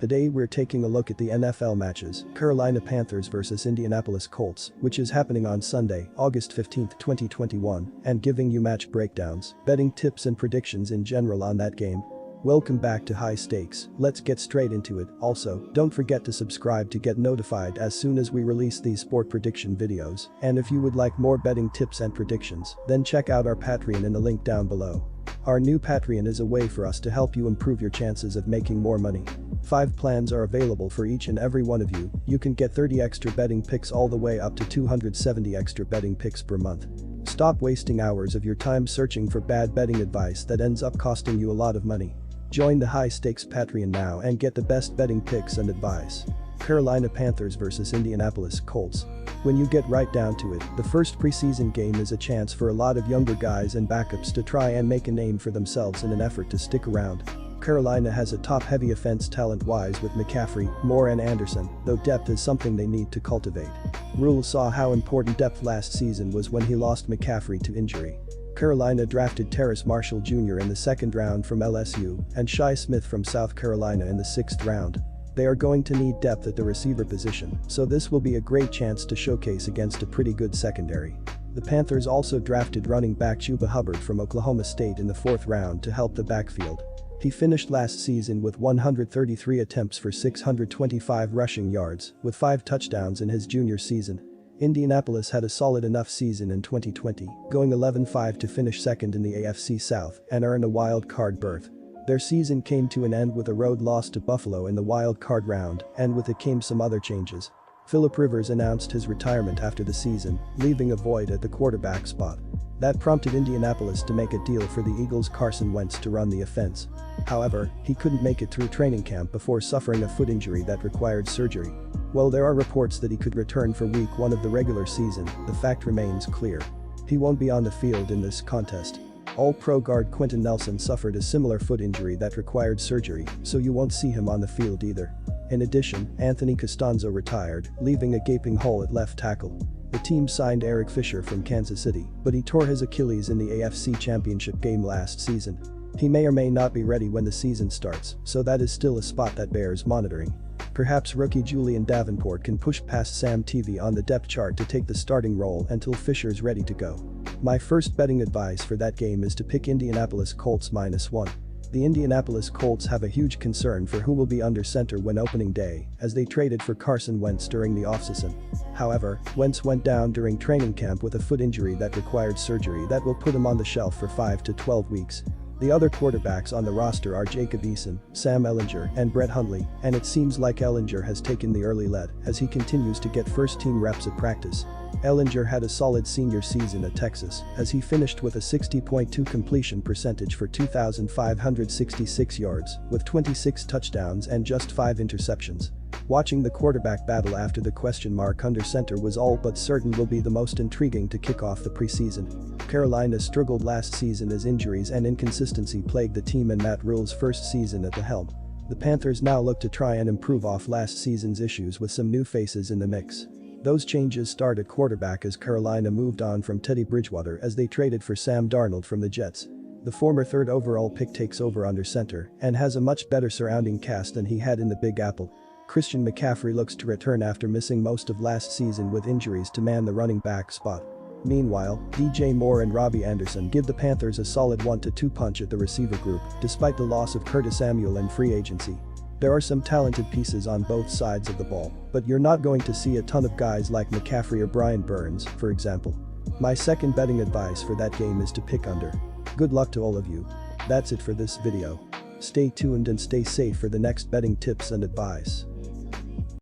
Today we're taking a look at the NFL matches, Carolina Panthers vs Indianapolis Colts, which is happening on Sunday, August 15, 2021, and giving you match breakdowns, betting tips and predictions in general on that game. Welcome back to High Stakes, let's get straight into it. Also, don't forget to subscribe to get notified as soon as we release these sport prediction videos, and if you would like more betting tips and predictions, then check out our Patreon in the link down below. Our new Patreon is a way for us to help you improve your chances of making more money. 5 plans are available for each and every one of you. You can get 30 extra betting picks all the way up to 270 extra betting picks per month. Stop wasting hours of your time searching for bad betting advice that ends up costing you a lot of money. Join the High Stakes Patreon now and get the best betting picks and advice. Carolina Panthers vs Indianapolis Colts. When you get right down to it, the first preseason game is a chance for a lot of younger guys and backups to try and make a name for themselves in an effort to stick around. Carolina has a top-heavy offense talent-wise with McCaffrey, Moore and Anderson, though depth is something they need to cultivate. Rule saw how important depth last season was when he lost McCaffrey to injury. Carolina drafted Terrace Marshall Jr. in the 2nd round from LSU and Shi Smith from South Carolina in the 6th round. They are going to need depth at the receiver position, so this will be a great chance to showcase against a pretty good secondary. The Panthers also drafted running back Chuba Hubbard from Oklahoma State in the 4th round to help the backfield. He finished last season with 133 attempts for 625 rushing yards, with 5 touchdowns in his junior season. Indianapolis had a solid enough season in 2020, going 11-5 to finish 2nd in the AFC South and earn a wild card berth. Their season came to an end with a road loss to Buffalo in the wild card round, and with it came some other changes. Philip Rivers announced his retirement after the season, leaving a void at the quarterback spot. That prompted Indianapolis to make a deal for the Eagles' Carson Wentz to run the offense. However, he couldn't make it through training camp before suffering a foot injury that required surgery. While there are reports that he could return for week 1 of the regular season, the fact remains clear. He won't be on the field in this contest. All-Pro guard Quentin Nelson suffered a similar foot injury that required surgery, so you won't see him on the field either. In addition, Anthony Costanzo retired, leaving a gaping hole at left tackle. The team signed Eric Fisher from Kansas City, but he tore his Achilles in the AFC Championship game last season. He may or may not be ready when the season starts, so that is still a spot that bears monitoring. Perhaps rookie Julian Davenport can push past Sam Teavee on the depth chart to take the starting role until Fisher's ready to go. My first betting advice for that game is to pick Indianapolis Colts -1. The Indianapolis Colts have a huge concern for who will be under center when opening day, as they traded for Carson Wentz during the offseason. However, Wentz went down during training camp with a foot injury that required surgery that will put him on the shelf for 5 to 12 weeks. The other quarterbacks on the roster are Jacob Eason, Sam Ehlinger, and Brett Hundley, and it seems like Ehlinger has taken the early lead as he continues to get first-team reps at practice. Ehlinger had a solid senior season at Texas as he finished with a 60.2 completion percentage for 2,566 yards, with 26 touchdowns and just 5 interceptions. Watching the quarterback battle after the question mark under center was all but certain will be the most intriguing to kick off the preseason. Carolina struggled last season as injuries and inconsistency plagued the team in Matt Rule's first season at the helm. The Panthers now look to try and improve off last season's issues with some new faces in the mix. Those changes start at quarterback as Carolina moved on from Teddy Bridgewater as they traded for Sam Darnold from the Jets. The former 3rd overall pick takes over under center and has a much better surrounding cast than he had in the Big Apple. Christian McCaffrey looks to return after missing most of last season with injuries to man the running back spot. Meanwhile, DJ Moore and Robbie Anderson give the Panthers a solid 1-2 punch at the receiver group, despite the loss of Curtis Samuel in free agency. There are some talented pieces on both sides of the ball, but you're not going to see a ton of guys like McCaffrey or Brian Burns, for example. My second betting advice for that game is to pick under. Good luck to all of you. That's it for this video. Stay tuned and stay safe for the next betting tips and advice.